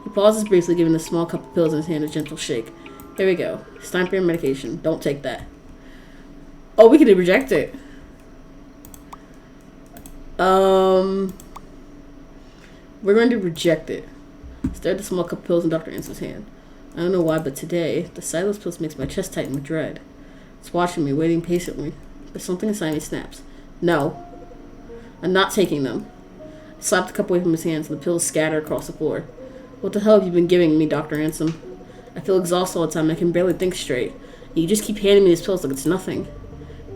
He pauses briefly, giving the small cup of pills in his hand a gentle shake. Here we go. It's time for your medication. Don't take that. Oh, we can reject it. We're going to reject it. Stare at the small cup of pills in Dr. Anson's hand. I don't know why, but today, the sight of those pills makes my chest tighten with dread. It's watching me, waiting patiently. But something inside me snaps. No. I'm not taking them. I slap the cup away from his hands, and the pills scatter across the floor. What the hell have you been giving me, Dr. Ransom? I feel exhausted all the time, and I can barely think straight. And you just keep handing me these pills like it's nothing.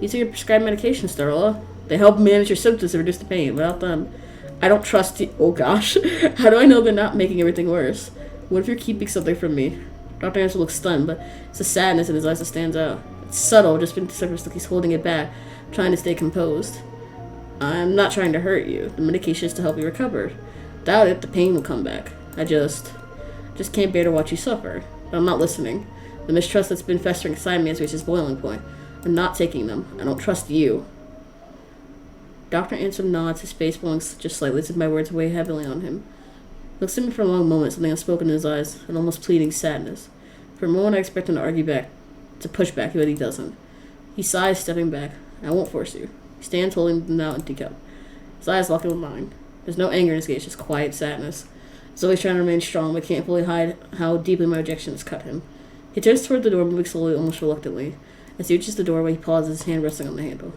These are your prescribed medications, Darla. They help manage your symptoms and reduce the pain. Without them, I don't trust you. Oh gosh. How do I know they're not making everything worse? What if you're keeping something from me? Dr. Ransom looks stunned, but it's a sadness in his eyes that stands out. It's subtle, just beneath the surface, like he's holding it back, trying to stay composed. I'm not trying to hurt you. The medication is to help you recover. Without it, the pain will come back. I just can't bear to watch you suffer. But I'm not listening. The mistrust that's been festering inside me has reached its boiling point. I'm not taking them. I don't trust you. Dr. Ansem nods, his face falling just slightly as if my words weigh heavily on him. He looks at me for a long moment, something unspoken in his eyes, an almost pleading sadness. For a moment I expect him to argue back, to push back, but he doesn't. He sighs, stepping back. I won't force you. He stands holding the now empty cup. His eyes lock in with mine. There's no anger in his gaze, just quiet sadness. He's always trying to remain strong, but can't fully hide how deeply my rejection has cut him. He turns toward the door, moving slowly, almost reluctantly. As he reaches the doorway, he pauses, his hand resting on the handle.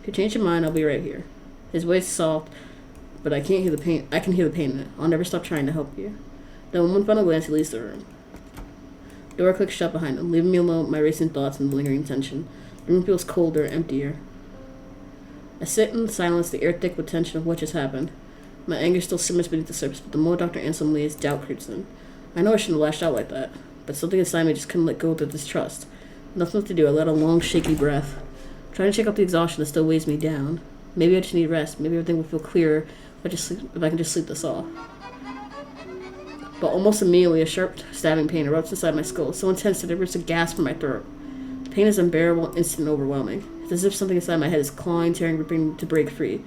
If you change your mind, I'll be right here. His voice is soft, but I can hear the pain in it. I'll never stop trying to help you. Then with one final glance, he leaves the room. The door clicks shut behind him, leaving me alone with my racing thoughts and the lingering tension. The room feels colder, emptier. I sit in silence, the air thick with tension of what just happened. My anger still simmers beneath the surface, but the more Dr. Ansem leaves, doubt creeps in. I know I shouldn't have lashed out like that, but something inside me just couldn't let go of the distrust. Nothing left to do. I let a long, shaky breath, trying to shake off the exhaustion that still weighs me down. Maybe I just need rest. Maybe everything will feel clearer if I can just sleep this off. But almost immediately, a sharp, stabbing pain erupts inside my skull, so intense that it rips a gasp from my throat. The pain is unbearable, instant, and overwhelming. It's as if something inside my head is clawing, tearing, ripping to break free.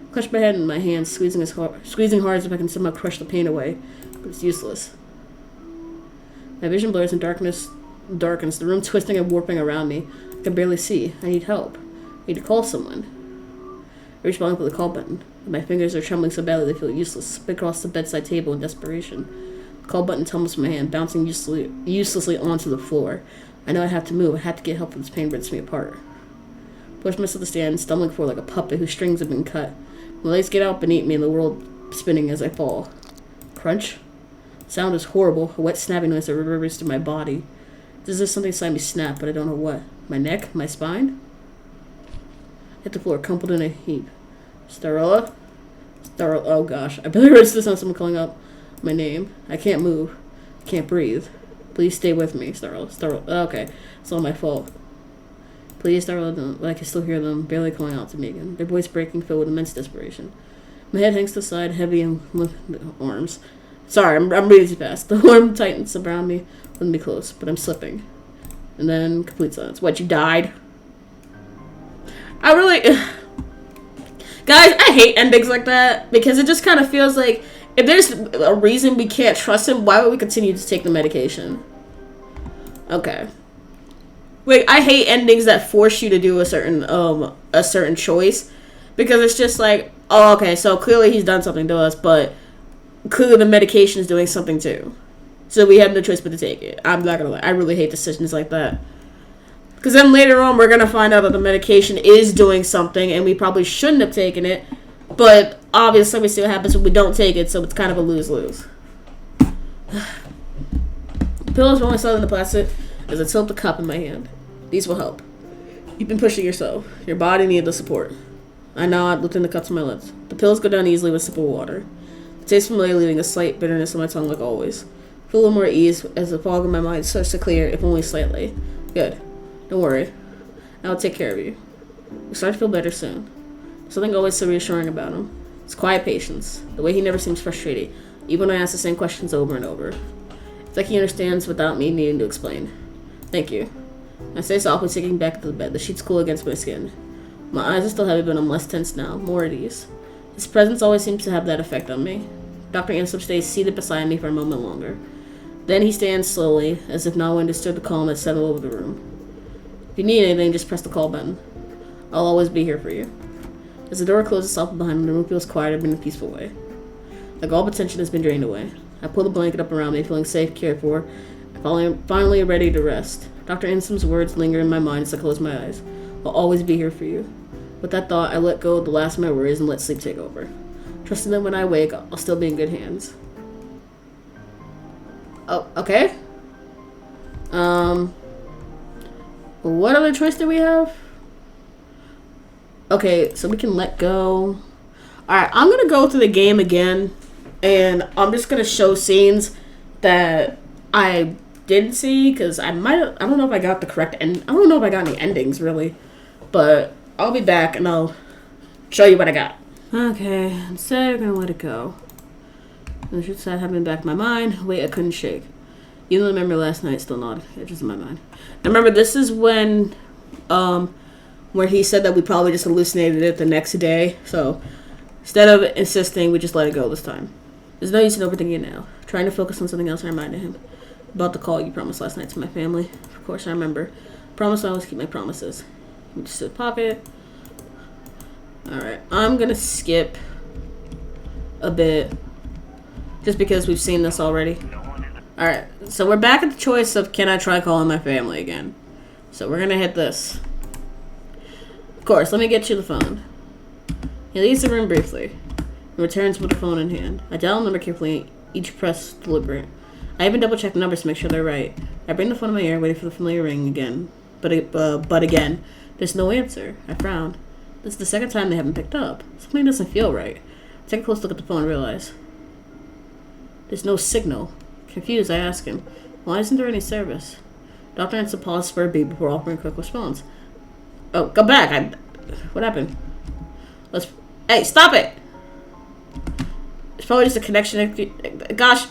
I clutch my head in my hands, squeezing hard as if I can somehow crush the pain away, but it's useless. My vision blurs and darkness darkens, the room twisting and warping around me. I can barely see. I need help. I need to call someone. I reach for the call button. My fingers are trembling so badly they feel useless. Spit across the bedside table in desperation. The call button tumbles from my hand, bouncing uselessly onto the floor. I know I have to move. I have to get help, for this pain rips me apart. I push myself to stand, stumbling forward like a puppet whose strings have been cut. My legs get out beneath me and the world spinning as I fall. Crunch. The sound is horrible, a wet snapping noise that reverberates through my body. It's as if something inside me snapped, but I don't know what. My neck? My spine? I hit the floor, crumpled in a heap. Starella? Oh gosh. I barely reached the sound of someone calling out my name. I can't move. I can't breathe. Please stay with me, Starella. Okay. It's all my fault. Please, Starella, I can still hear them barely calling out to me again. Their voice breaking, filled with immense desperation. My head hangs to the side, heavy and with the arms. Sorry, I'm breathing too fast. The warm tightens around me, holding me close, but I'm slipping. And then complete silence. What, you died? I really... Guys, I hate endings like that, because it just kind of feels like, if there's a reason we can't trust him, why would we continue to take the medication? Okay. Wait, I hate endings that force you to do a certain choice, because it's just like, oh, okay, so clearly he's done something to us, but clearly the medication is doing something too. So we have no choice but to take it. I'm not gonna lie, I really hate decisions like that. Because then later on, we're going to find out that the medication is doing something, and we probably shouldn't have taken it. But obviously, we see what happens when we don't take it, so it's kind of a lose-lose. The pillows rolling slowly in the plastic as I tilt the cup in my hand. These will help. You've been pushing yourself. Your body needed the support. I nod, lifting the cup to my lips. The pills go down easily with a sip of water. The taste familiar, leaving a slight bitterness on my tongue like always. I feel a little more at ease as the fog in my mind starts to clear, if only slightly. Good. Don't worry. I'll take care of you. You'll start to feel better soon. There's something always so reassuring about him. His quiet patience. The way he never seems frustrated, even when I ask the same questions over and over. It's like he understands without me needing to explain. Thank you. I say softly, sinking back to the bed. The sheets cool against my skin. My eyes are still heavy, but I'm less tense now, more at ease. His presence always seems to have that effect on me. Dr. Ansem stays seated beside me for a moment longer. Then he stands slowly, as if not wanting to disturb the calm that settled over the room. If you need anything, just press the call button. I'll always be here for you. As the door closes softly behind him, the room feels quieter but in a peaceful way. Like all potential has been drained away. I pull the blanket up around me, feeling safe, cared for, and finally ready to rest. Dr. Ansem's words linger in my mind as I close my eyes. I'll always be here for you. With that thought, I let go of the last of my worries and let sleep take over. Trusting that when I wake, I'll still be in good hands. Oh, okay. What other choice do we have? Okay, so we can let go. Alright, I'm gonna go through the game again, and I'm just gonna show scenes that I didn't see, because I don't know if I got the correct end. I don't know if I got any endings, really. But I'll be back, and I'll show you what I got. Okay, instead I'm gonna let it go. The truth side happening back in my mind. Wait, I couldn't shake. Even though the memory last night still nodded. It's just in my mind. I remember this is when where he said that we probably just hallucinated it the next day. So instead of insisting, we just let it go this time. There's no use in overthinking it now. Trying to focus on something else, I reminded him about the call you promised last night to my family. Of course, I remember. Promise I always keep my promises. Just in the pocket. Alright, I'm gonna skip a bit just because we've seen this already. Alright, so we're back at the choice of can I try calling my family again. So we're gonna hit this. Of course, let me get you the phone. He leaves the room briefly and returns with the phone in hand. I dial the number carefully, each press deliberate. I even double check the numbers to make sure they're right. I bring the phone to my ear, waiting for the familiar ring again. But again, there's no answer. I frown. This is the second time they haven't picked up. Something doesn't feel right. I take a close look at the phone and realize there's no signal. Confused, I ask him, why isn't there any service? Doctor answers pauses for a beat before offering a quick response. Oh, go back. What happened? Hey, stop it! It's probably just a connection. Gosh,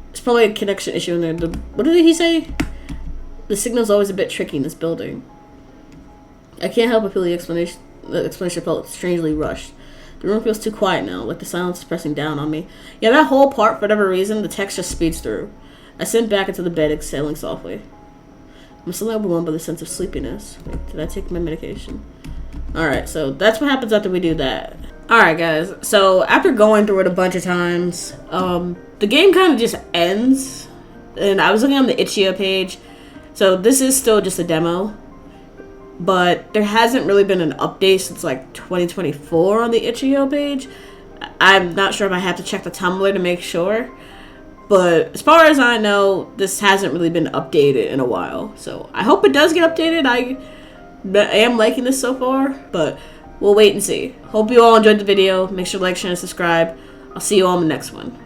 it's probably a connection issue in there. What did he say? The signal's always a bit tricky in this building. I can't help but feel the explanation felt strangely rushed. The room feels too quiet now, like the silence is pressing down on me. Yeah, that whole part, for whatever reason, the text just speeds through. I sink back into the bed, exhaling softly. I'm suddenly overwhelmed by the sense of sleepiness. Wait, did I take my medication? Alright, so that's what happens after we do that. Alright, guys. So, after going through it a bunch of times, the game kind of just ends. And I was looking on the Itch.io page. So, this is still just a demo. But there hasn't really been an update since like 2024 on the Itch.io page. I'm not sure if I have to check the Tumblr to make sure. But as far as I know, this hasn't really been updated in a while. So I hope it does get updated. I am liking this so far, but we'll wait and see. Hope you all enjoyed the video. Make sure to like, share, and subscribe. I'll see you all in the next one.